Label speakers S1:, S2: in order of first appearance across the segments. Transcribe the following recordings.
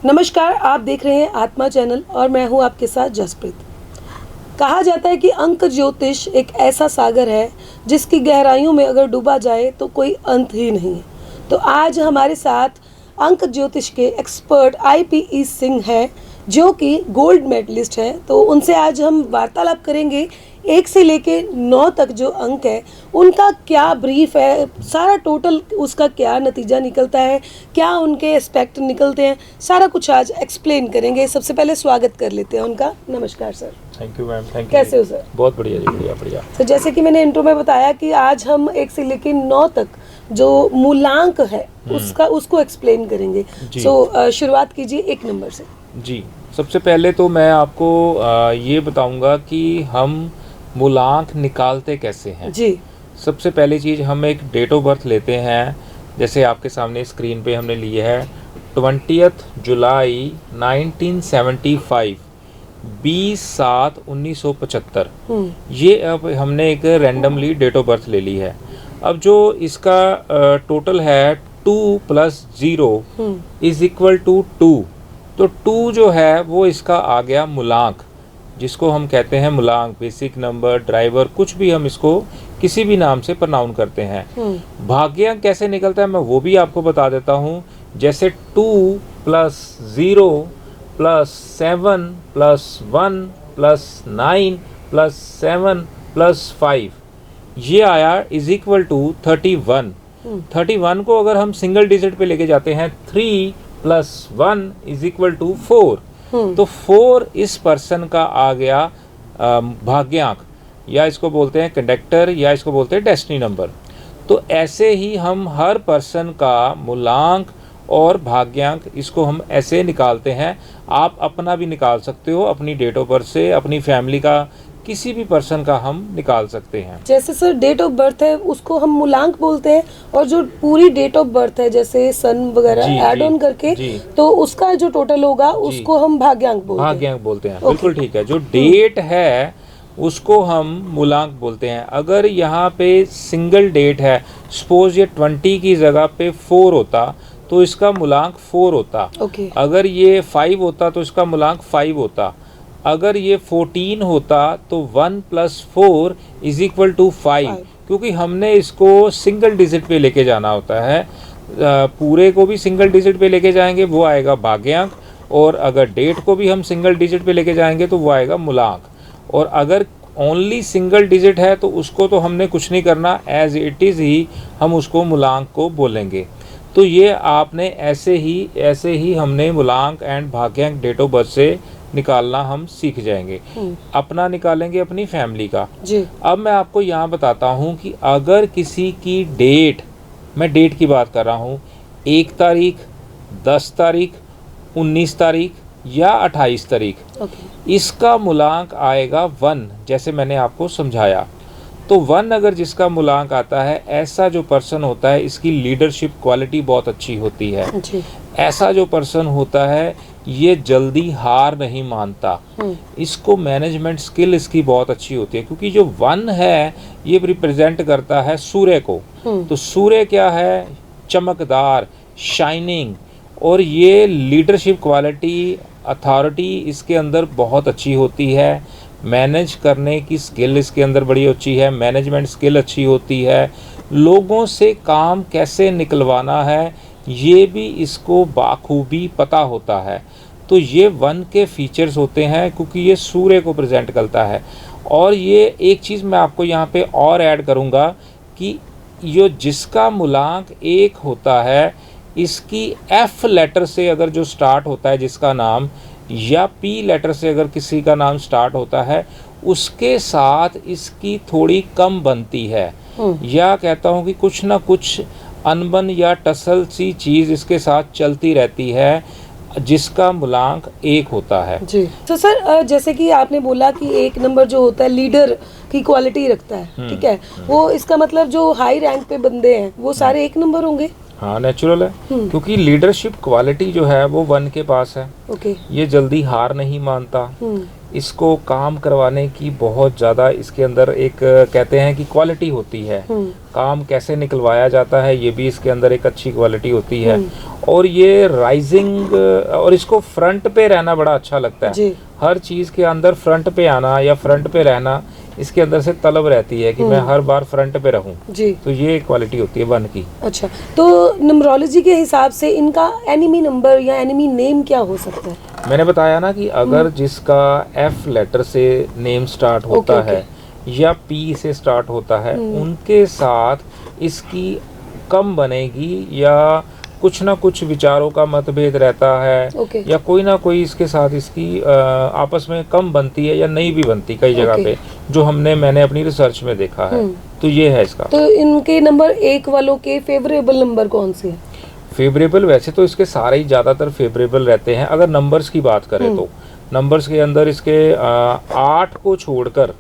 S1: नमस्कार, आप देख रहे हैं आत्मा चैनल और मैं हूं आपके साथ जसप्रीत। कहा जाता है कि अंक ज्योतिष एक ऐसा सागर है जिसकी गहराइयों में अगर डूबा जाए तो कोई अंत ही नहीं है। तो आज हमारे साथ अंक ज्योतिष के एक्सपर्ट IPE सिंह हैं जो कि गोल्ड मेडलिस्ट है। तो उनसे आज हम वार्तालाप करेंगे 1 से लेके 9 तक जो अंक है उनका क्या ब्रीफ है, सारा टोटल उसका क्या नतीजा निकलता है, क्या उनके एस्पेक्ट निकलते हैं, सारा कुछ आज एक्सप्लेन करेंगे। सबसे पहले स्वागत कर लेते हैं उनका। नमस्कार sir.
S2: Thank you ma'am. Thank you.
S1: कैसे हो सर?
S2: बहुत बढ़िया जी, बढ़िया बढ़िया।
S1: सर जैसे कि मैंने इंट्रो में बताया कि आज हम 1 से लेके 9 तक जो मूलांक है उसको एक्सप्लेन करेंगे। सो शुरुआत कीजिए 1 नंबर से।
S2: जी, सबसे पहले तो मैं आपको ये बताऊंगा कि हम मूलांक निकालते कैसे हैं।
S1: जी।
S2: सबसे पहली चीज़, हम एक डेट ऑफ बर्थ लेते हैं। जैसे आपके सामने स्क्रीन पे हमने लिए है 20 जुलाई 1975, 20/7/1975। ये अब हमने एक रैंडमली डेट ऑफ बर्थ ले ली है। अब जो इसका टोटल है 2 + 0 = 2। तो 2 जो है वो इसका आ गया मूलांक, जिसको हम कहते हैं मूलांक, बेसिक नंबर, ड्राइवर, कुछ भी हम इसको किसी भी नाम से प्रनाउन करते हैं। भाग्यांक कैसे निकलता है मैं वो भी आपको बता देता हूँ। जैसे 2 + 0 + 7 + 1 + 9 + 7 + 5 ये आया = 31। 31 को अगर हम सिंगल डिजिट पे लेके जाते हैं 3 + 1 = 4। तो 4 इस पर्सन का आ गया भाग्यांक, या इसको बोलते हैं कंडक्टर, या इसको बोलते हैं डेस्टिनी नंबर। तो ऐसे ही हम हर पर्सन का मूलांक और भाग्यांक इसको हम ऐसे निकालते हैं। आप अपना भी निकाल सकते हो, अपनी डेट ऑफ बर्थ से, अपनी फैमिली का, किसी भी पर्सन का हम निकाल सकते हैं।
S1: जैसे सर डेट ऑफ बर्थ है उसको हम मूलांक बोलते हैं, और जो पूरी डेट ऑफ बर्थ है जैसे सन वगैरह ऐड ऑन करके तो उसका जो टोटल होगा उसको हम भाग्यांक बोलते हैं।
S2: बिल्कुल ठीक है। जो डेट है उसको हम मूलांक बोलते हैं। अगर यहाँ पे सिंगल डेट है, सपोज ये 20 की जगह पे 4 होता तो इसका मूलांक 4 होता। अगर ये 5 होता तो इसका मूलांक 5 होता। अगर ये 14 होता तो 1 + 4 = 5, क्योंकि हमने इसको सिंगल डिजिट पे लेके जाना होता है। पूरे को भी सिंगल डिजिट पे लेके जाएंगे वो आएगा भाग्यांक, और अगर डेट को भी हम सिंगल डिजिट पे लेके जाएंगे तो वो आएगा मूलांक। और अगर ओनली सिंगल डिजिट है तो उसको तो हमने कुछ नहीं करना, एज इट इज़ ही हम उसको मूलांक को बोलेंगे। तो ये आपने ऐसे ही हमने मूलांक एंड भाग्यांक डेट ऑफ बर्थ से निकालना हम सीख जाएंगे। अपना निकालेंगे, अपनी फैमिली का जी। अब मैं आपको यहाँ बताता हूँ कि अगर किसी की डेट, मैं डेट की बात कर रहा हूँ, 1 तारीख, 10 तारीख, 19 तारीख या 28 तारीख, इसका मूलांक आएगा 1, जैसे मैंने आपको समझाया। तो 1 अगर जिसका मूलांक आता है, ऐसा जो पर्सन होता है इसकी लीडरशिप क्वालिटी बहुत अच्छी होती है जी। ऐसा जो पर्सन होता है ये जल्दी हार नहीं मानता। इसको मैनेजमेंट स्किल इसकी बहुत अच्छी होती है, क्योंकि जो 1 है ये रिप्रेजेंट करता है सूर्य को। तो सूर्य क्या है? चमकदार, शाइनिंग, और ये लीडरशिप क्वालिटी, अथॉरिटी इसके अंदर बहुत अच्छी होती है। मैनेज करने की स्किल इसके अंदर बड़ी अच्छी है, मैनेजमेंट स्किल अच्छी होती है। लोगों से काम कैसे निकलवाना है ये भी इसको बाखूबी पता होता है। तो ये 1 के फीचर्स होते हैं, क्योंकि ये सूर्य को प्रेजेंट करता है। और ये एक चीज़ मैं आपको यहाँ पे और ऐड करूँगा कि ये जिसका मूलांक 1 होता है, इसकी F लेटर से अगर जो स्टार्ट होता है जिसका नाम, या P लेटर से अगर किसी का नाम स्टार्ट होता है, उसके साथ इसकी थोड़ी कम बनती है, या कहता हूँ कि कुछ ना कुछ अनबन या टसल सी चीज़ इसके साथ चलती रहती है, जिसका मूलांक 1 होता है
S1: जी। तो सर जैसे कि आपने बोला कि 1 नंबर जो होता है लीडर की क्वालिटी रखता है, ठीक है, वो इसका मतलब जो हाई रैंक पे बंदे हैं वो सारे 1 नंबर होंगे।
S2: हाँ, नेचुरल है, क्योंकि लीडरशिप क्वालिटी जो है वो 1 के पास है। ये जल्दी हार नहीं मानता, इसको काम करवाने की बहुत ज़्यादा इसके अंदर एक कहते हैं कि क्वालिटी होती है। काम कैसे निकलवाया जाता है ये भी इसके अंदर एक अच्छी क्वालिटी होती है। और ये राइजिंग और इसको फ्रंट पे रहना बड़ा अच्छा लगता है।
S1: जी।
S2: हर चीज़ के अंदर फ्रंट पे आना या फ्रंट पे रहना इसके अंदर से तलब रहती है कि मैं हर बार फ्रंट पे रहूं।
S1: जी।
S2: तो ये क्वालिटी होती है 1 की।
S1: अच्छा, तो न्यूमरोलॉजी के हिसाब से इनका एनिमी नंबर या एनिमी नेम क्या हो सकता है?
S2: मैंने बताया ना कि अगर जिसका F लेटर से नेम स्टार्ट होता
S1: ओके,
S2: है या P से स्टार्ट होता है उनके साथ इसकी कम बनेगी या कुछ ना कुछ विचारों का मतभेद रहता है
S1: ओके।
S2: या कोई ना कोई इसके साथ इसकी आपस में कम बनती है या नहीं भी बनती कई जगह
S1: ओके।
S2: पे, जो मैंने अपनी रिसर्च में देखा है। तो ये है इसका।
S1: तो इनके नंबर 1 वालों के फेवरेबल नंबर कौन से हैं?
S2: फेवरेबल वैसे तो इसके सारे ही ज़्यादातर फेवरेबल रहते हैं। अगर नंबर्स की बात करें तो नंबर्स के अंदर इसके 8 को छोड़कर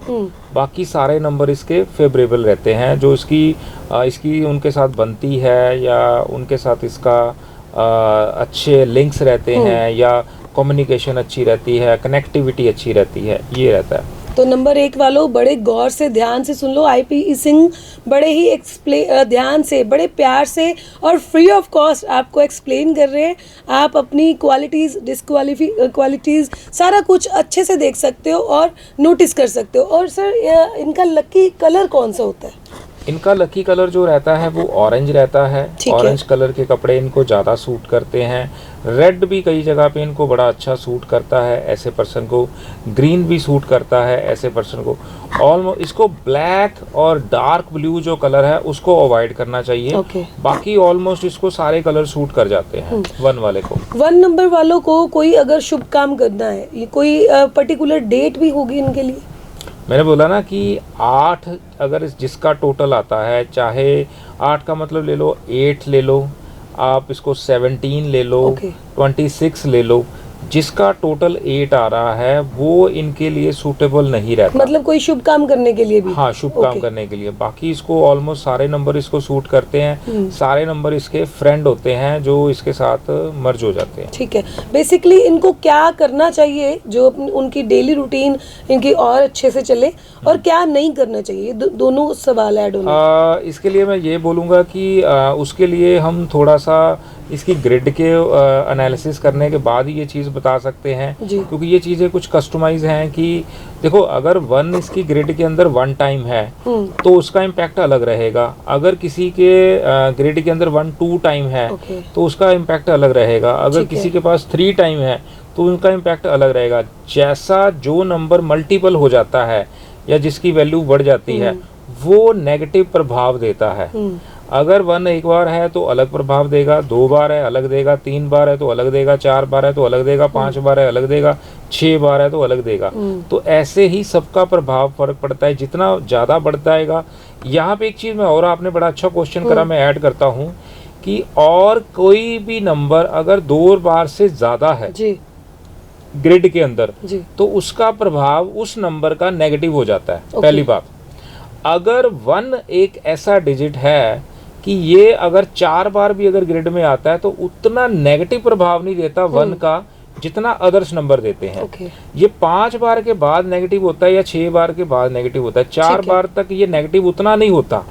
S2: बाकी सारे नंबर इसके फेवरेबल रहते हैं। जो इसकी उनके साथ बनती है या उनके साथ इसका अच्छे लिंक्स रहते हैं या कम्युनिकेशन अच्छी रहती है, कनेक्टिविटी अच्छी रहती है, ये रहता है।
S1: तो नंबर 1 वालों बड़े गौर से ध्यान से सुन लो। आईपी सिंह बड़े ही ध्यान से, बड़े प्यार से और फ्री ऑफ कॉस्ट आपको एक्सप्लेन कर रहे हैं। आप अपनी क्वालिटीज़ क्वालिटीज़ सारा कुछ अच्छे से देख सकते हो और नोटिस कर सकते हो। और सर इनका लकी कलर कौन सा होता है?
S2: इनका लकी कलर जो रहता है वो ऑरेंज रहता है। ऑरेंज कलर के कपड़े इनको ज़्यादा सूट करते हैं। रेड भी कई जगह पे इनको बड़ा अच्छा सूट करता है ऐसे पर्सन को। ग्रीन भी सूट करता है ऐसे पर्सन को। ऑलमोस्ट इसको ब्लैक और डार्क ब्लू जो कलर है उसको अवॉइड करना चाहिए। बाकी ऑलमोस्ट इसको सारे कलर सूट कर जाते हैं 1 वाले को।
S1: 1 नंबर वालों को कोई अगर शुभ काम करना है, ये कोई पर्टिकुलर डेट भी होगी इनके लिए?
S2: मैंने बोला ना कि 8 अगर जिसका टोटल आता है, चाहे 8 का मतलब ले लो 8 ले लो, आप इसको 17 ले लो, 26 ले लो, जिसका टोटल 8 आ रहा है वो इनके लिए सूटेबल नहीं रहता।
S1: मतलब कोई शुभ काम करने के लिए भी?
S2: हाँ, शुभ काम करने के लिए। बाकी इसको ऑलमोस्ट सारे नंबर इसको सूट करते हैं। सारे नंबर इसके फ्रेंड होते हैं जो इसके साथ मर्ज हो जाते हैं।
S1: ठीक है। बेसिकली इनको क्या करना चाहिए जो उनकी डेली रूटीन इनकी और अच्छे से चले, और क्या नहीं करना चाहिए? दोनों सवाल ऐड होने।
S2: इसके लिए मैं ये बोलूँगा कि उसके लिए हम थोड़ा सा इसकी ग्रिड के एनालिसिस करने के बाद ही ये चीज़ बता सकते हैं, क्योंकि ये चीज़ें कुछ कस्टमाइज हैं। कि देखो, अगर 1 इसकी ग्रिड के अंदर 1 टाइम है तो उसका इम्पैक्ट अलग रहेगा। अगर किसी के ग्रिड के अंदर 1 2 टाइम है तो उसका इम्पैक्ट अलग रहेगा। अगर किसी के पास 3 टाइम है तो उनका इम्पैक्ट अलग रहेगा। जैसा जो नंबर मल्टीपल हो जाता है या जिसकी वैल्यू बढ़ जाती है वो नेगेटिव प्रभाव देता है। अगर 1 एक बार है तो अलग प्रभाव देगा, 2 बार है अलग देगा, 3 बार है तो अलग देगा, 4 बार है तो अलग देगा, 5 बार है अलग देगा, 6 बार है तो अलग देगा। तो ऐसे ही सबका प्रभाव फर्क पड़ता है, जितना ज़्यादा बढ़ता है। यहाँ पे एक चीज़ में और आपने बड़ा अच्छा क्वेश्चन करा, मैं ऐड करता हूँ कि और कोई भी नंबर अगर 2 बार से ज़्यादा है ग्रिड के अंदर तो उसका प्रभाव उस नंबर का नेगेटिव हो जाता है। पहली बात, अगर 1 एक ऐसा डिजिट है कि ये अगर 4 बार भी अगर ग्रिड में आता है तो उतना नेगेटिव प्रभाव नहीं देता 1 का जितना अदर्स नंबर देते हैं। ये 5 बार के बाद नेगेटिव होता है या 6 बार के बाद नेगेटिव होता है, 4 बार तक ये नेगेटिव उतना नहीं होता।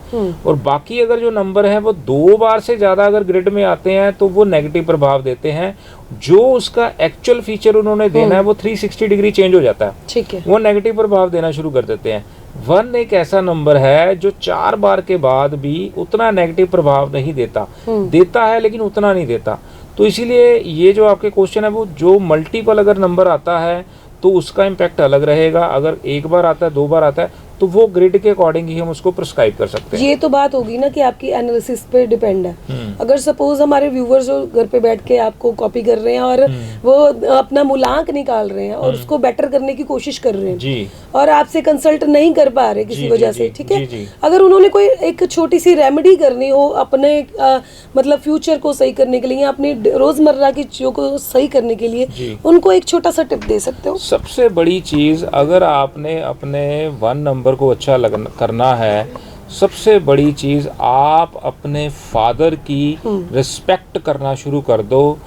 S2: और बाकी अगर जो नंबर है वो 2 बार से ज्यादा अगर ग्रिड में आते हैं तो वो नेगेटिव प्रभाव देते हैं। जो उसका एक्चुअल फीचर उन्होंने देना है वो 360 डिग्री चेंज हो जाता है।
S1: ठीक है।
S2: वो नेगेटिव प्रभाव देना शुरू कर देते हैं। 1 एक ऐसा नंबर है जो 4 बार के बाद भी उतना नेगेटिव प्रभाव नहीं देता, देता है लेकिन उतना नहीं देता। तो इसीलिए ये जो आपके क्वेश्चन है वो जो मल्टीपल अगर नंबर आता है तो उसका इम्पैक्ट अलग रहेगा। अगर 1 बार आता है, 2 बार आता है तो वो ग्रिड के अकॉर्डिंग ही हम उसको प्रिस्क्राइब कर सकते हैं।
S1: ये तो बात होगी ना कि आपकी एनालिसिस पे डिपेंड है। अगर सपोज हमारे व्यूवर्स जो घर पे बैठ के आपको कॉपी कर रहे हैं और वो अपना मूलांक निकाल रहे हैं और उसको बेटर करने की कोशिश कर रहे हैं और आपसे कंसल्ट नहीं कर पा रहे किसी वजह से, ठीक है, अगर उन्होंने कोई एक छोटी सी रेमेडी करनी हो अपने मतलब फ्यूचर को सही करने के लिए या अपनी रोजमर्रा की चीजों को सही करने के लिए, उनको एक छोटा सा टिप दे सकते हो?
S2: सबसे बड़ी चीज, अगर आपने अपने 1 नंबर को अच्छा करना है, सबसे बड़ी चीज आप अपने फादर की रिस्पेक्ट करना शुरू कर दो।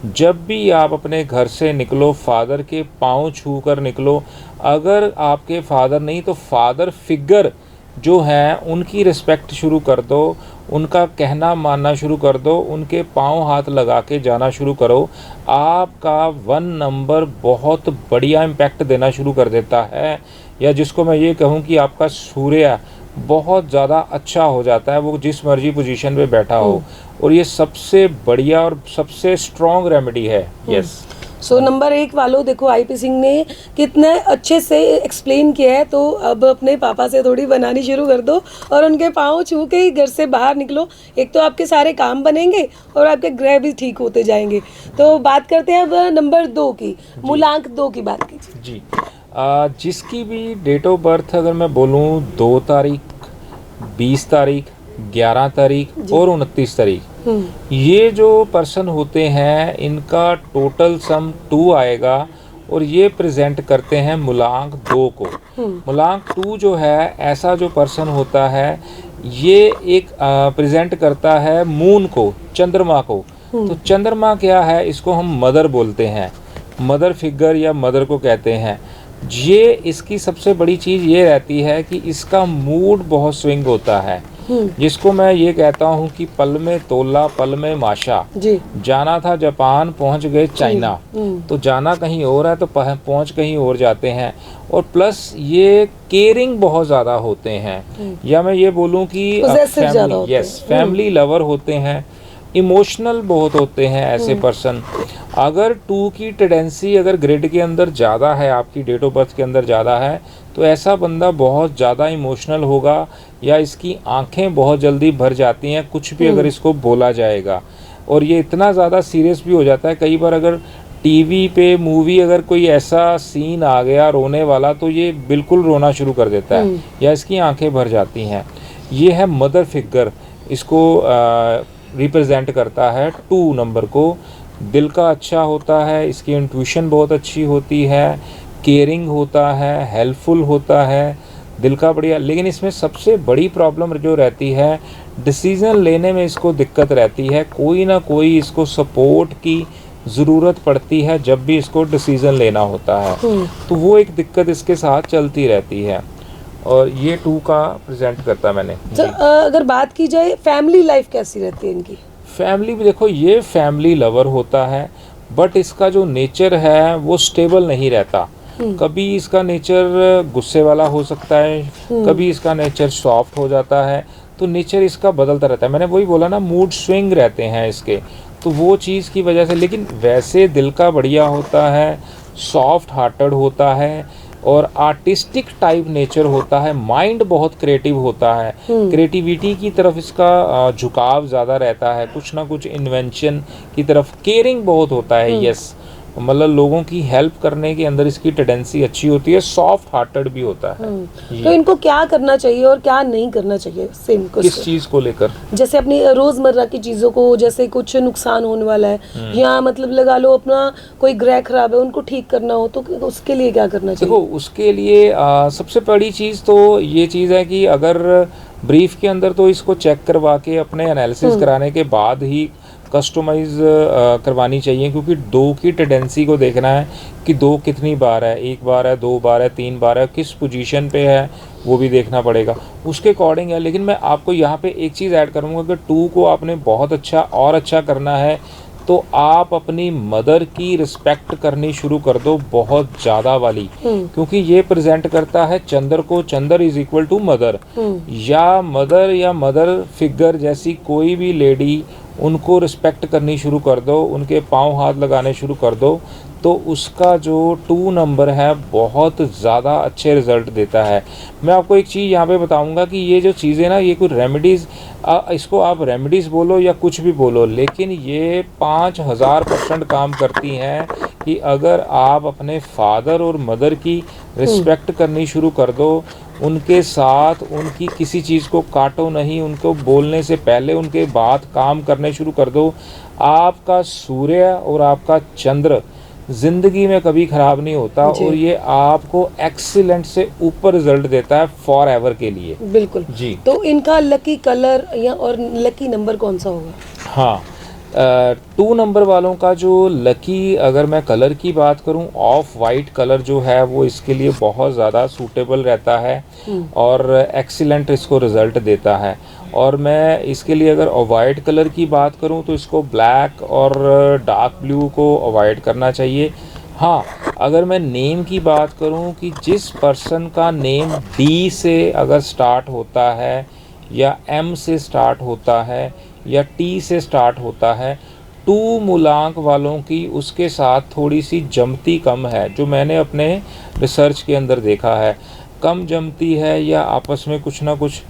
S2: जब भी आप अपने घर से निकलो फादर के पाँव छू कर निकलो। अगर आपके फादर नहीं तो फादर फिगर जो हैं उनकी रिस्पेक्ट शुरू कर दो, उनका कहना मानना शुरू कर दो, उनके पाँव हाथ लगा के जाना शुरू करो। आपका 1 नंबर बहुत बढ़िया इम्पैक्ट देना शुरू कर देता है, या जिसको मैं ये कहूँ कि आपका सूर्य बहुत ज़्यादा अच्छा हो जाता है, वो जिस मर्जी पोजीशन पे बैठा हो। और ये सबसे बढ़िया और सबसे स्ट्रॉन्ग रेमेडी है। यस।
S1: सो नंबर 1 वालों, देखो आईपी सिंह ने कितने अच्छे से एक्सप्लेन किया है, तो अब अपने पापा से थोड़ी बनानी शुरू कर दो और उनके पाँव छू के ही घर से बाहर निकलो। एक तो आपके सारे काम बनेंगे और आपके ग्रह भी ठीक होते जाएंगे। तो बात करते हैं अब नंबर 2 की, मूलांक 2 की बात कीजिए
S2: जी। जिसकी भी डेट ऑफ बर्थ अगर मैं बोलूँ 2 तारीख, 20 तारीख, 11 तारीख और 29 तारीख, ये जो पर्सन होते हैं इनका टोटल सम 2 आएगा और ये प्रेजेंट करते हैं मूलांक 2 को। मूलांक 2 जो है, ऐसा जो पर्सन होता है ये एक प्रेजेंट करता है मून को, चंद्रमा को। तो चंद्रमा क्या है, इसको हम मदर बोलते हैं, मदर फिगर या मदर को कहते हैं। ये इसकी सबसे बड़ी चीज़ ये रहती है कि इसका मूड बहुत स्विंग होता है, जिसको मैं ये कहता हूँ कि पल में तोला पल में माशा।
S1: जी।
S2: जाना था जापान, पहुँच गए चाइना। तो जाना कहीं और है तो पहुँच कहीं और जाते हैं। और प्लस ये केयरिंग बहुत ज़्यादा होते हैं, या मैं ये बोलूँ कि
S1: Possessive ज़्यादा होते हैं।
S2: यस, फैमिली लवर होते हैं, इमोशनल बहुत होते हैं ऐसे पर्सन। अगर 2 की टेंडेंसी अगर ग्रिड के अंदर ज़्यादा है, आपकी डेट ऑफ बर्थ के अंदर ज़्यादा है, तो ऐसा बंदा बहुत ज़्यादा इमोशनल होगा, या इसकी आंखें बहुत जल्दी भर जाती हैं कुछ भी अगर इसको बोला जाएगा। और ये इतना ज़्यादा सीरियस भी हो जाता है कई बार, अगर टीवी पे मूवी अगर कोई ऐसा सीन आ गया रोने वाला तो ये बिल्कुल रोना शुरू कर देता है, या इसकी आंखें भर जाती हैं। ये है मदर फिगर, इसको रिप्रेजेंट करता है 2 नंबर को। दिल का अच्छा होता है, इसकी इंट्यूशन बहुत अच्छी होती है, केयरिंग होता है, हेल्पफुल होता है, दिल का बढ़िया। लेकिन इसमें सबसे बड़ी प्रॉब्लम जो रहती है, डिसीज़न लेने में इसको दिक्कत रहती है। कोई ना कोई इसको सपोर्ट की ज़रूरत पड़ती है जब भी इसको डिसीज़न लेना होता है, तो वो एक दिक्कत इसके साथ चलती रहती है। और ये 2 का प्रेजेंट करता मैंने।
S1: तो अगर बात की जाए फैमिली लाइफ कैसी रहती है इनकी?
S2: फैमिली भी देखो, ये फैमिली लवर होता है, बट इसका जो नेचर है वो स्टेबल नहीं रहता। कभी इसका नेचर गुस्से वाला हो सकता है, कभी इसका नेचर सॉफ्ट हो जाता है, तो नेचर इसका बदलता रहता है। मैंने वही बोला ना, मूड स्विंग रहते हैं इसके, तो वो चीज़ की वजह से। लेकिन वैसे दिल का बढ़िया होता है, सॉफ्ट हार्टेड होता है, और आर्टिस्टिक टाइप नेचर होता है, माइंड बहुत क्रिएटिव होता है, क्रिएटिविटी की तरफ इसका झुकाव ज़्यादा रहता है, कुछ ना कुछ इन्वेंशन की तरफ, केयरिंग बहुत होता है। यस, मतलब लोगों की हेल्प करने के अंदर इसकी टेंडेंसी अच्छी होती है, सॉफ्ट हार्टेड भी होता है।
S1: तो इनको क्या करना चाहिए और क्या नहीं करना चाहिए सेम
S2: किस चीज़ को लेकर?
S1: जैसे अपनी रोजमर्रा की चीजों को, जैसे कुछ नुकसान होने वाला है, या मतलब लगा लो अपना कोई ग्रह खराब है उनको ठीक करना हो, तो उसके लिए क्या करना चाहिए?
S2: देखो, उसके लिए सबसे बड़ी चीज़ तो ये चीज़ है कि अगर ब्रीफ के अंदर तो इसको चेक करवा के अपने एनालिसिस कराने के बाद ही कस्टमाइज करवानी चाहिए, क्योंकि 2 की टेंडेंसी को देखना है कि 2 कितनी बार है, 1 बार है, 2 बार है, 3 बार है, किस पोजीशन पे है वो भी देखना पड़ेगा, उसके अकॉर्डिंग है। लेकिन मैं आपको यहाँ पे एक चीज़ ऐड करूँगा, अगर 2 को आपने बहुत अच्छा और अच्छा करना है तो आप अपनी मदर की रिस्पेक्ट करनी शुरू कर दो, बहुत ज़्यादा वाली, क्योंकि ये प्रेजेंट करता है चंद्र को। चंद्र इज इक्वल टू मदर, या मदर फिगर जैसी कोई भी लेडी, उनको रिस्पेक्ट करनी शुरू कर दो, उनके पाँव हाथ लगाने शुरू कर दो, तो उसका जो 2 नंबर है बहुत ज़्यादा अच्छे रिज़ल्ट देता है। मैं आपको एक चीज़ यहाँ पे बताऊँगा कि ये जो चीज़ें ना, ये कोई रेमेडीज़, इसको आप रेमेडीज़ बोलो या कुछ भी बोलो, लेकिन ये 5000% काम करती हैं कि अगर आप अपने फादर और मदर की रिस्पेक्ट करनी शुरू कर दो, उनके साथ उनकी किसी चीज़ को काटो नहीं, उनको बोलने से पहले उनके बात काम करने शुरू कर दो, आपका सूर्य और आपका चंद्र ज़िंदगी में कभी ख़राब नहीं होता, और ये आपको एक्सीलेंट से ऊपर रिजल्ट देता है फॉर एवर के लिए।
S1: बिल्कुल जी। तो इनका लकी कलर या और लकी नंबर कौन सा होगा?
S2: हाँ, 2 नंबर वालों का जो लकी, अगर मैं कलर की बात करूं, ऑफ वाइट कलर जो है वो इसके लिए बहुत ज़्यादा सूटेबल रहता है और एक्सीलेंट इसको रिज़ल्ट देता है। और मैं इसके लिए अगर अवॉइड कलर की बात करूं तो इसको ब्लैक और डार्क ब्लू को अवॉइड करना चाहिए। हाँ, अगर मैं नेम की बात करूं कि जिस पर्सन का नेम डी से अगर स्टार्ट होता है या एम से स्टार्ट होता है या टी से स्टार्ट होता है, 2 मूलांक वालों की उसके साथ थोड़ी सी जमती कम है, जो मैंने अपने रिसर्च के अंदर देखा है। कम जमती है या आपस में कुछ ना कुछ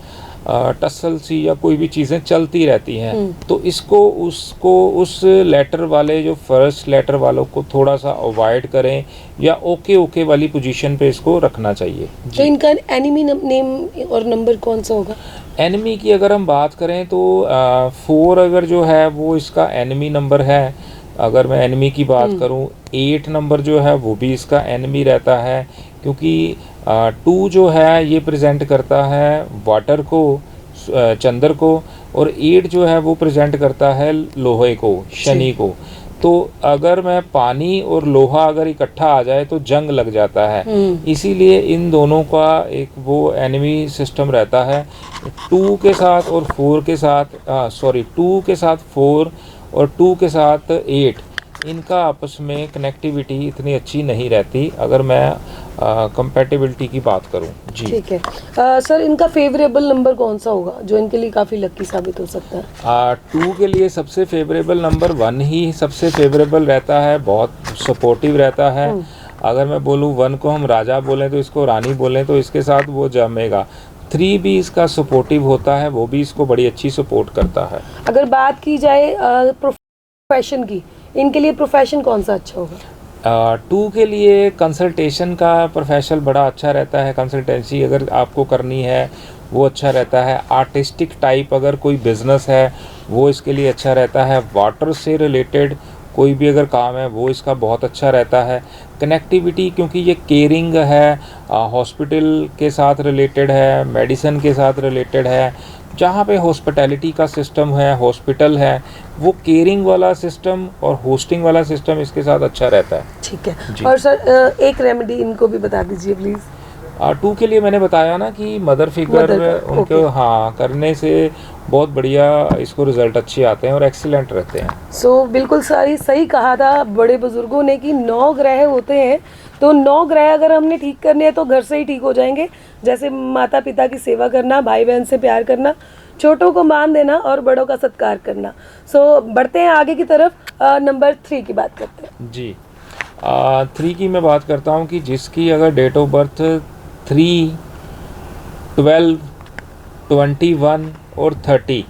S2: टसल सी या कोई भी चीज़ें चलती रहती हैं, तो इसको उसको उस लेटर वाले, जो फर्स्ट लेटर वालों को थोड़ा सा अवॉइड करें या ओके ओके वाली पोजीशन पे इसको रखना चाहिए।
S1: तो इनका एनिमी नेम और नंबर कौन सा होगा?
S2: एनिमी की अगर हम बात करें तो 4 अगर जो है वो इसका एनिमी नंबर है। अगर मैं एनिमी की बात करूं, 8 नंबर जो है वो भी इसका एनिमी रहता है, क्योंकि 2 जो है ये प्रेजेंट करता है वाटर को, चंद्र को, और 8 जो है वो प्रेजेंट करता है लोहे को, शनि को। तो अगर मैं पानी और लोहा अगर इकट्ठा आ जाए तो जंग लग जाता है, इसीलिए इन दोनों का एक वो एनिमी सिस्टम रहता है। 2 के साथ और 4 के साथ 2 के साथ 4 और 2 के साथ 8, इनका आपस में कनेक्टिविटी इतनी अच्छी नहीं रहती, अगर मैं कंपैटिबिलिटी की बात करूं। जी
S1: ठीक है। सर, इनका फेवरेबल नंबर कौन सा होगा जो इनके लिए काफ़ी लकी साबित हो सकता है?
S2: 2 के लिए सबसे फेवरेबल नंबर 1 ही सबसे फेवरेबल रहता है, बहुत सपोर्टिव रहता है। अगर मैं बोलूं 1 को हम राजा बोलें तो इसको रानी बोलें तो इसके साथ वो जमेगा। 3 भी इसका सपोर्टिव होता है, वो भी इसको बड़ी अच्छी सपोर्ट करता है।
S1: अगर बात की जाए प्रोफेशन की, इनके लिए प्रोफेशन कौन सा अच्छा होगा?
S2: 2 के लिए कंसल्टेशन का प्रोफेशन बड़ा अच्छा रहता है। कंसल्टेंसी अगर आपको करनी है वो अच्छा रहता है। आर्टिस्टिक टाइप अगर कोई बिजनेस है वो इसके लिए अच्छा रहता है। वाटर से रिलेटेड कोई भी अगर काम है वो इसका बहुत अच्छा रहता है। कनेक्टिविटी, क्योंकि ये केयरिंग है, हॉस्पिटल के साथ रिलेटेड है, मेडिसिन के साथ रिलेटेड है, जहाँ पे हॉस्पिटैलिटी का सिस्टम है, हॉस्पिटल है, वो केयरिंग वाला सिस्टम और होस्टिंग वाला सिस्टम इसके साथ अच्छा रहता है।
S1: ठीक है। और सर, एक रेमेडी इनको भी बता दीजिए प्लीज़।
S2: 2 के लिए मैंने बताया ना कि मदर फिगर उनको हाँ करने से बहुत बढ़िया इसको रिजल्ट अच्छे आते हैं और एक्सीलेंट रहते हैं।
S1: सो बिल्कुल सही कहा था बड़े बुजुर्गों ने कि 9 ग्रह होते हैं, तो 9 ग्रह अगर हमने ठीक करने हैं तो घर से ही ठीक हो जाएंगे। जैसे माता पिता की सेवा करना, भाई बहन से प्यार करना, छोटों को मान देना और बड़ों का सत्कार करना। सो बढ़ते हैं आगे की तरफ, नंबर 3 की बात करते हैं।
S2: जी 3 की मैं बात करता हूँ कि जिसकी अगर डेट ऑफ बर्थ 3, 12, 21 और 30,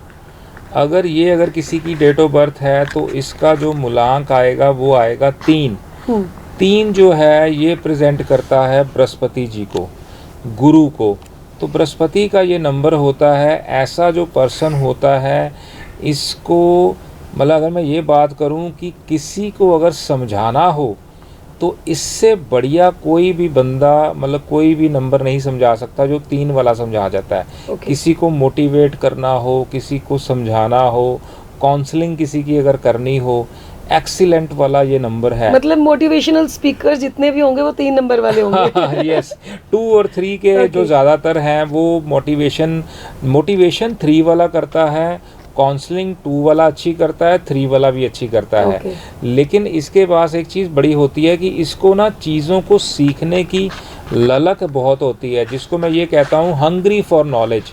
S2: अगर किसी की डेट ऑफ बर्थ है तो इसका जो मूलांक आएगा वो आएगा 3। 3 जो है ये प्रेजेंट करता है बृहस्पति जी को, गुरु को। तो बृहस्पति का ये नंबर होता है। ऐसा जो पर्सन होता है इसको, मतलब अगर मैं ये बात करूं कि किसी को अगर समझाना हो तो इससे बढ़िया कोई भी बंदा, मतलब कोई भी नंबर नहीं समझा सकता जो 3 वाला समझा जाता है। किसी को मोटिवेट करना हो, किसी को समझाना हो, काउंसलिंग किसी की अगर करनी हो, एक्सीलेंट वाला ये नंबर है।
S1: मतलब मोटिवेशनल स्पीकर जितने भी होंगे वो 3 नंबर वाले होंगे।
S2: यस, 2 और 3 के जो ज़्यादातर हैं वो मोटिवेशन 3 वाला करता है, काउंसलिंग 2 वाला अच्छी करता है, 3 वाला भी अच्छी करता है। लेकिन इसके पास एक चीज़ बड़ी होती है कि इसको ना चीज़ों को सीखने की ललक बहुत होती है, जिसको मैं ये कहता हूँ हंग्री फॉर नॉलेज।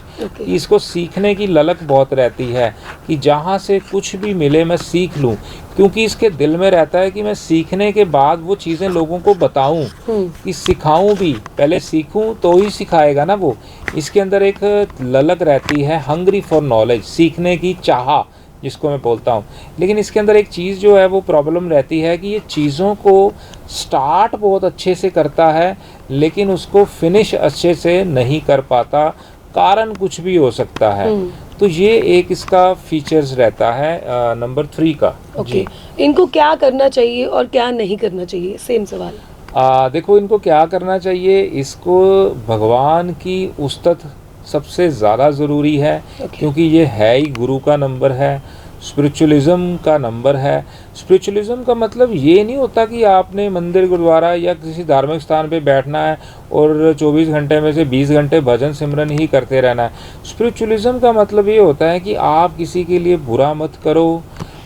S2: इसको सीखने की ललक बहुत रहती है कि जहाँ से कुछ भी मिले मैं सीख लूँ, क्योंकि इसके दिल में रहता है कि मैं सीखने के बाद वो चीज़ें लोगों को बताऊँ, कि सिखाऊँ भी। पहले सीखूँ तो ही सिखाएगा ना वो। इसके अंदर एक ललक रहती है, हंग्री फॉर नॉलेज, सीखने की चाह जिसको मैं बोलता हूँ। लेकिन इसके अंदर एक चीज़ जो है वो प्रॉब्लम रहती है कि ये चीज़ों को स्टार्ट बहुत अच्छे से करता है लेकिन उसको फिनिश अच्छे से नहीं कर पाता, कारण कुछ भी हो सकता है। तो ये एक इसका फीचर्स रहता है नंबर 3 का।
S1: ओके, इनको क्या करना चाहिए और क्या नहीं करना चाहिए? सेम सवाल।
S2: देखो, इनको क्या करना चाहिए, इसको भगवान की उस्तत सबसे ज़्यादा ज़रूरी है, क्योंकि ये है ही गुरु का नंबर है। स्पिरिचुअलिज्म का नंबर है। स्पिरिचुअलिज्म का मतलब ये नहीं होता कि आपने मंदिर गुरुद्वारा या किसी धार्मिक स्थान पे बैठना है और 24 घंटे में से 20 घंटे भजन सिमरन ही करते रहना है। स्पिरिचुअलिज्म का मतलब ये होता है कि आप किसी के लिए बुरा मत करो,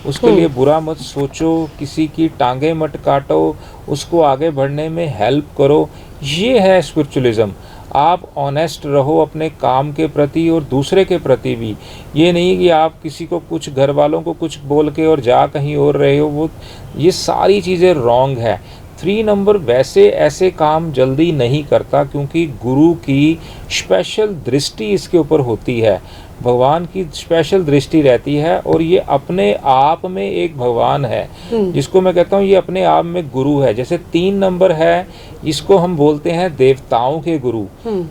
S2: उसके लिए बुरा मत सोचो, किसी की टांगें मत काटो, उसको आगे बढ़ने में हेल्प करो। ये है स्पिरिचुअलिज्म। आप ऑनेस्ट रहो अपने काम के प्रति और दूसरे के प्रति भी। ये नहीं कि आप किसी को कुछ, घर वालों को कुछ बोल के और जा कहीं और रहे हो, वो ये सारी चीज़ें रॉन्ग है। 3 नंबर वैसे ऐसे काम जल्दी नहीं करता क्योंकि गुरु की स्पेशल दृष्टि इसके ऊपर होती है, भगवान की स्पेशल दृष्टि रहती है और ये अपने आप में एक भगवान है जिसको मैं कहता हूँ ये अपने आप में गुरु है। जैसे 3 नंबर है, इसको हम बोलते हैं देवताओं के गुरु,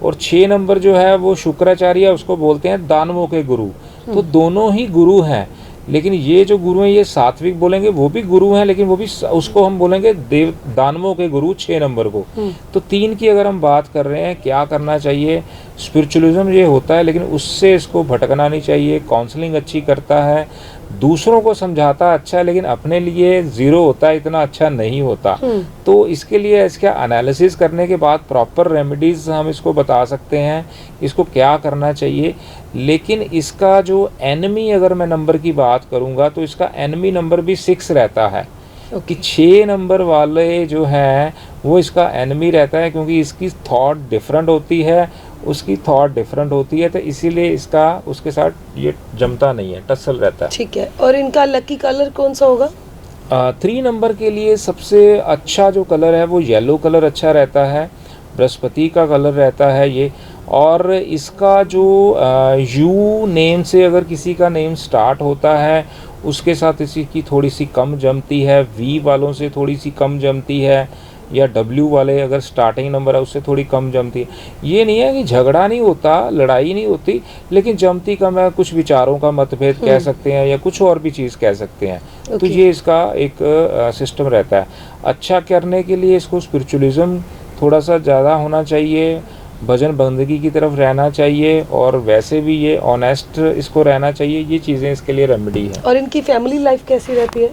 S2: और 6 नंबर जो है वो शुक्राचार्य, उसको बोलते हैं दानवों के गुरु। तो दोनों ही गुरु हैं, लेकिन ये जो गुरु हैं ये सात्विक बोलेंगे, वो भी गुरु हैं, लेकिन वो भी उसको हम बोलेंगे देव दानवों के गुरु 6 नंबर को। तो 3 की अगर हम बात कर रहे हैं क्या करना चाहिए, स्पिरिचुअलिज्म ये होता है लेकिन उससे इसको भटकना नहीं चाहिए। काउंसलिंग अच्छी करता है, दूसरों को समझाता अच्छा है, लेकिन अपने लिए ज़ीरो होता है, इतना अच्छा नहीं होता। तो इसके लिए इसका एनालिसिस करने के बाद प्रॉपर रेमेडीज़ हम इसको बता सकते हैं इसको क्या करना चाहिए। लेकिन इसका जो एनिमी, अगर मैं नंबर की बात करूंगा तो इसका एनिमी नंबर भी 6 रहता है कि 6 नंबर वाले जो हैं वो इसका एनिमी रहता है, क्योंकि इसकी थॉट डिफरेंट होती है, उसकी थॉट डिफरेंट होती है, तो इसीलिए इसका उसके साथ ये जमता नहीं है, टसल रहता है।
S1: ठीक है। और इनका लकी कलर कौन सा होगा?
S2: 3 नंबर के लिए सबसे अच्छा जो कलर है वो येलो कलर अच्छा रहता है, बृहस्पति का कलर रहता है ये। और इसका जो यू नेम से अगर किसी का नेम स्टार्ट होता है उसके साथ इसी की थोड़ी सी कम जमती है, वी वालों से थोड़ी सी कम जमती है, या डब्ल्यू वाले अगर स्टार्टिंग नंबर है उससे थोड़ी कम जमती है। ये नहीं है कि झगड़ा नहीं होता, लड़ाई नहीं होती, लेकिन जमती कम है, कुछ विचारों का मतभेद कह सकते हैं या कुछ और भी चीज़ कह सकते हैं। तो ये इसका एक सिस्टम रहता है। अच्छा करने के लिए इसको स्पिरिचुअलिज्म थोड़ा सा ज़्यादा होना चाहिए, भजन बंदगी की तरफ रहना चाहिए, और वैसे भी ये ऑनेस्ट इसको रहना चाहिए। ये चीज़ें इसके लिए रेमेडी है।
S1: और इनकी फैमिली लाइफ कैसी रहती है?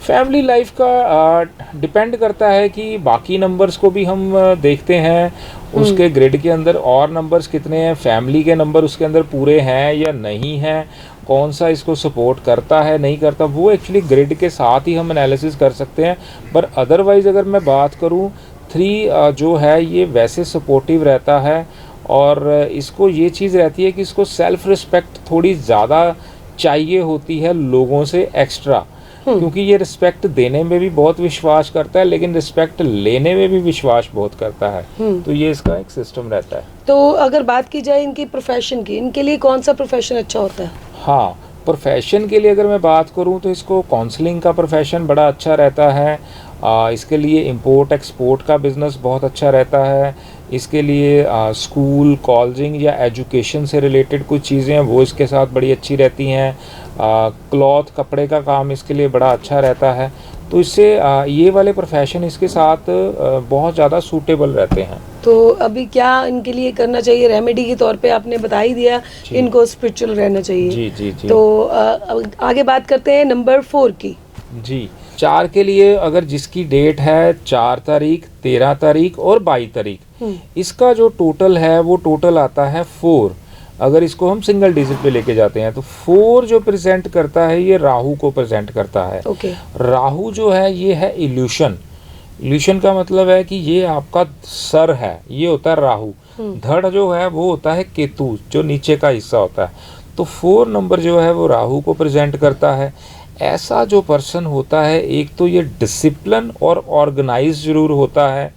S2: फैमिली लाइफ का डिपेंड करता है कि बाकी नंबर्स को भी हम देखते हैं उसके ग्रिड के अंदर और नंबर्स कितने हैं, फैमिली के नंबर उसके अंदर पूरे हैं या नहीं हैं, कौन सा इसको सपोर्ट करता है नहीं करता, वो एक्चुअली ग्रिड के साथ ही हम एनालिसिस कर सकते हैं। पर अदरवाइज़ अगर मैं बात करूं 3 जो है ये वैसे सपोर्टिव रहता है, और इसको ये चीज़ रहती है कि इसको सेल्फ रिस्पेक्ट थोड़ी ज़्यादा चाहिए होती है लोगों से एक्स्ट्रा, क्योंकि ये रिस्पेक्ट देने में भी बहुत विश्वास करता है लेकिन रिस्पेक्ट लेने में भी विश्वास बहुत करता है। तो ये इसका एक सिस्टम रहता है।
S1: तो अगर बात की जाए इनकी प्रोफेशन की, इनके लिए कौन सा प्रोफेशन अच्छा होता है?
S2: हाँ, प्रोफेशन के लिए अगर मैं बात करूँ तो इसको काउंसलिंग का प्रोफेशन बड़ा अच्छा रहता है। इसके लिए इंपोर्ट एक्सपोर्ट का बिज़नेस बहुत अच्छा रहता है। इसके लिए स्कूल, कॉलेजिंग या एजुकेशन से रिलेटेड कुछ चीज़ें हैं वो इसके साथ बड़ी अच्छी रहती हैं। क्लॉथ, कपड़े का काम इसके लिए बड़ा अच्छा रहता है। तो इससे ये वाले प्रोफेशन इसके साथ बहुत ज़्यादा सूटेबल रहते हैं।
S1: तो अभी क्या इनके लिए करना चाहिए? रेमेडी के तौर पे आपने बता ही दिया, इनको स्पिरिचुअल रहना चाहिए।
S2: जी जी जी।
S1: तो आगे बात करते हैं नंबर 4 की।
S2: जी, 4 के लिए अगर जिसकी डेट है 4 तारीख, 13 तारीख और 22 तारीख, इसका जो टोटल है वो टोटल आता है 4। अगर इसको हम सिंगल डिजिट पे लेके जाते हैं तो 4 जो प्रेजेंट करता है ये राहु को प्रेजेंट करता है। राहु जो है ये है इल्यूशन। इल्यूशन का मतलब है कि ये आपका सर है, ये होता है राहु। धड़ जो है वो होता है केतु, जो नीचे का हिस्सा होता है। तो 4 नंबर जो है वो राहु को प्रेजेंट करता है। ऐसा जो पर्सन होता है, एक तो ये डिसिप्लिन और ऑर्गेनाइज जरूर होता है,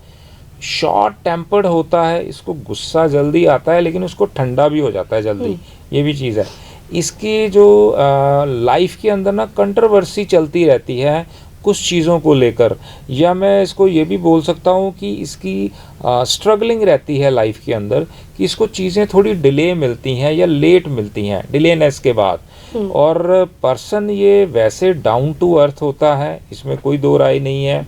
S2: शॉर्ट टेम्पर्ड होता है, इसको गुस्सा जल्दी आता है लेकिन उसको ठंडा भी हो जाता है जल्दी, ये भी चीज़ है। इसकी जो लाइफ के अंदर ना कंट्रोवर्सी चलती रहती है कुछ चीज़ों को लेकर, या मैं इसको ये भी बोल सकता हूँ कि इसकी स्ट्रगलिंग रहती है लाइफ के अंदर, कि इसको चीज़ें थोड़ी डिले मिलती हैं या लेट मिलती हैं, डिलेनेस के बाद। और पर्सन ये वैसे डाउन टू अर्थ होता है, इसमें कोई दो राय नहीं है।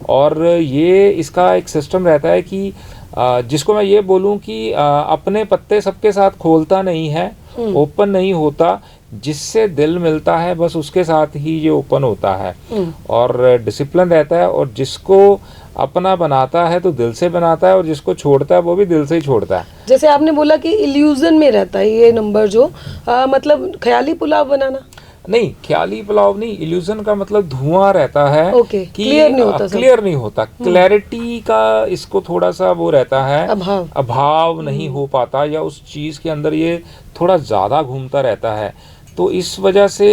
S2: और ये इसका एक सिस्टम रहता है कि जिसको मैं ये बोलूँ कि अपने पत्ते सबके साथ खोलता नहीं है, ओपन नहीं होता, जिससे दिल मिलता है बस उसके साथ ही ये ओपन होता है और डिसिप्लिन रहता है, और जिसको अपना बनाता है तो दिल से बनाता है और जिसको छोड़ता है वो भी दिल से ही छोड़ता है।
S1: जैसे आपने बोला कि इल्यूजन में रहता है ये नंबर जो मतलब ख्याली पुलाव बनाना।
S2: नहीं, ख्याली पुलाव नहीं, इल्यूजन का मतलब धुआं रहता है
S1: ओके,
S2: कि
S1: क्लियर नहीं होता,
S2: क्लियर नहीं होता, क्लैरिटी का इसको थोड़ा सा वो रहता है, अभाव नहीं हो पाता, या उस चीज के अंदर ये थोड़ा ज्यादा घूमता रहता है। तो इस वजह से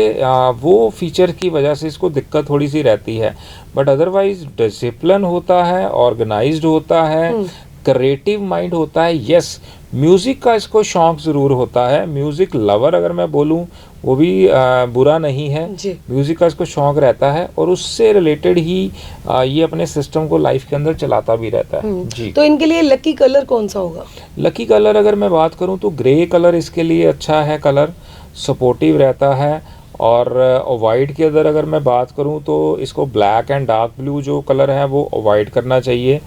S2: वो फीचर की वजह से इसको दिक्कत थोड़ी सी रहती है, बट अदरवाइज डिसिप्लिन होता है, ऑर्गेनाइज्ड होता है, क्रिएटिव माइंड होता है। यस, म्यूज़िक का इसको शौक ज़रूर होता है, म्यूज़िक लवर अगर मैं बोलूँ वो भी बुरा नहीं है। म्यूज़िक का इसको शौक रहता है और उससे रिलेटेड ही ये अपने सिस्टम को लाइफ के अंदर चलाता भी रहता है। जी,
S1: तो इनके लिए लकी कलर कौन सा होगा?
S2: लकी कलर अगर मैं बात करूँ तो ग्रे कलर इसके लिए अच्छा है, कलर सपोर्टिव रहता है। और वाइट की अगर मैं बात करूँ तो इसको ब्लैक एंड डार्क ब्लू जो कलर है वो अवॉइड करना चाहिए,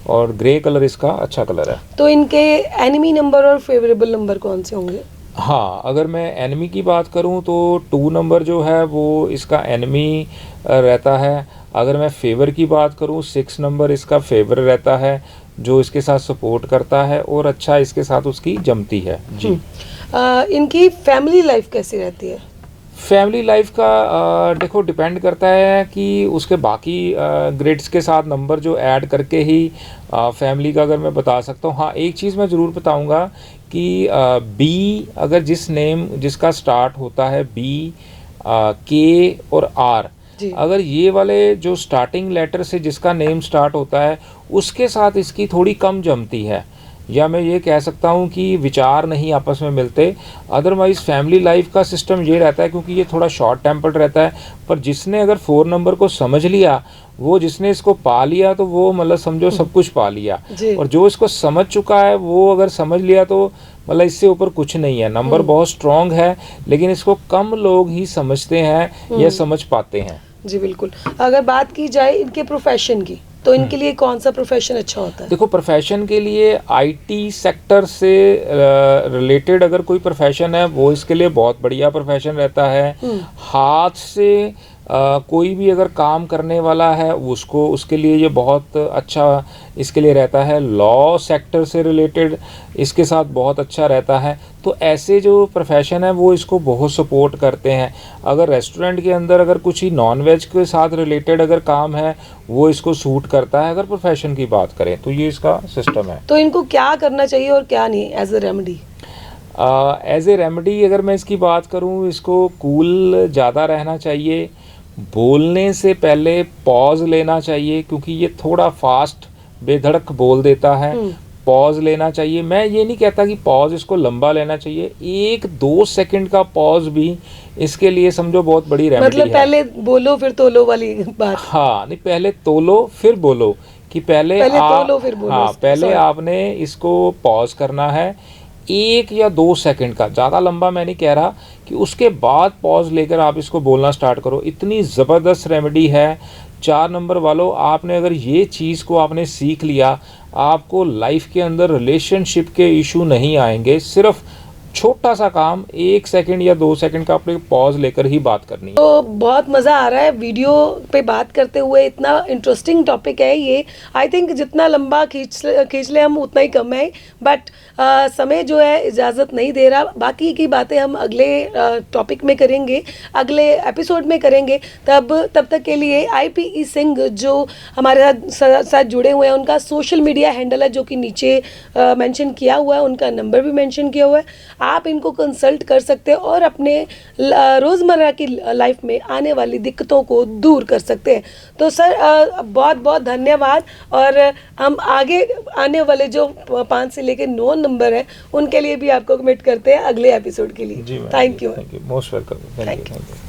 S2: और ग्रे कलर इसका अच्छा कलर है।
S1: तो इनके एनिमी नंबर और फेवरेबल नंबर कौन से होंगे?
S2: हाँ, अगर मैं एनिमी की बात करूं तो 2 नंबर जो है वो इसका एनिमी रहता है। अगर मैं फेवर की बात करूं 6 नंबर इसका फेवर रहता है, जो इसके साथ सपोर्ट करता है और अच्छा इसके साथ उसकी जमती है। जी,
S1: इनकी फैमिली लाइफ कैसी रहती है?
S2: फैमिली लाइफ का देखो डिपेंड करता है कि उसके बाकी ग्रेड्स के साथ नंबर जो ऐड करके ही फैमिली का अगर मैं बता सकता हूँ। हाँ, एक चीज़ मैं ज़रूर बताऊँगा कि बी अगर जिसका स्टार्ट होता है बी, के और आर, अगर ये वाले जो स्टार्टिंग लेटर से जिसका नेम स्टार्ट होता है उसके साथ इसकी थोड़ी कम जमती है, या मैं ये कह सकता हूँ कि विचार नहीं आपस में मिलते। अदरवाइज़ फैमिली लाइफ का सिस्टम ये रहता है, क्योंकि ये थोड़ा शॉर्ट टेम्पर्ड रहता है, पर जिसने अगर 4 नंबर को समझ लिया, वो जिसने इसको पा लिया तो वो मतलब समझो सब कुछ पा लिया, और जो इसको समझ चुका है वो अगर समझ लिया तो मतलब इससे ऊपर कुछ नहीं है। नंबर बहुत स्ट्रॉन्ग है, लेकिन इसको कम लोग ही समझते हैं या समझ पाते हैं।
S1: जी बिल्कुल। अगर बात की जाए इनके प्रोफेशन की, तो इनके लिए कौन सा प्रोफेशन अच्छा होता है?
S2: देखो, प्रोफेशन के लिए आईटी सेक्टर से रिलेटेड अगर कोई प्रोफेशन है वो इसके लिए बहुत बढ़िया प्रोफेशन रहता है। हाथ से कोई भी अगर काम करने वाला है उसके लिए ये बहुत अच्छा इसके लिए रहता है। लॉ सेक्टर से रिलेटेड इसके साथ बहुत अच्छा रहता है। तो ऐसे जो प्रोफेशन है वो इसको बहुत सपोर्ट करते हैं। अगर रेस्टोरेंट के अंदर अगर कुछ ही नॉन वेज के साथ रिलेटेड अगर काम है वो इसको सूट करता है, अगर प्रोफेशन की बात करें तो ये इसका सिस्टम है।
S1: तो इनको क्या करना चाहिए और क्या नहीं as a remedy?
S2: As a remedy अगर मैं इसकी बात करूँ, इसको कूल ज़्यादा रहना चाहिए, बोलने से पहले पॉज लेना चाहिए, क्योंकि ये थोड़ा फास्ट बेधड़क बोल देता है। पॉज लेना चाहिए। मैं ये नहीं कहता कि पॉज इसको लंबा लेना चाहिए, 1-2 सेकंड का पॉज भी इसके लिए समझो बहुत बड़ी रेमेडी
S1: मतलब
S2: है।
S1: पहले बोलो फिर तोलो वाली बात।
S2: हाँ, नहीं, पहले तोलो फिर बोलो, कि पहले
S1: तोलो फिर बोलो।
S2: हाँ, पहले आपने इसको पॉज करना है 1 या 2 सेकंड का, ज़्यादा लंबा मैं नहीं कह रहा, कि उसके बाद पॉज लेकर आप इसको बोलना स्टार्ट करो। इतनी ज़बरदस्त रेमेडी है। 4 नंबर वालों, आपने अगर ये चीज़ को आपने सीख लिया, आपको लाइफ के अंदर रिलेशनशिप के इशू नहीं आएंगे। सिर्फ छोटा सा काम 1 सेकंड या 2 सेकंड का आपने पॉज लेकर ही बात करनी है।
S1: तो बहुत मज़ा आ रहा है वीडियो पे बात करते हुए। इतना इंटरेस्टिंग टॉपिक है ये। आई थिंक जितना लंबा खींच ले हम उतना ही कम है, बट समय जो है इजाज़त नहीं दे रहा। बाकी की बातें हम अगले टॉपिक में करेंगे, अगले एपिसोड में करेंगे। तब तक के लिए IPE सिंह जो हमारे साथ जुड़े हुए हैं, उनका सोशल मीडिया हैंडल है जो कि नीचे मेंशन किया हुआ है, उनका नंबर भी मेंशन किया हुआ है। आप इनको कंसल्ट कर सकते हैं और अपने रोज़मर्रा की लाइफ में आने वाली दिक्कतों को दूर कर सकते हैं। तो सर बहुत बहुत धन्यवाद। और हम आगे आने वाले जो 5 से लेकर 9 नंबर है उनके लिए भी आपको कमिट करते हैं अगले एपिसोड के लिए।
S2: Thank you,
S1: most welcome. Thank you.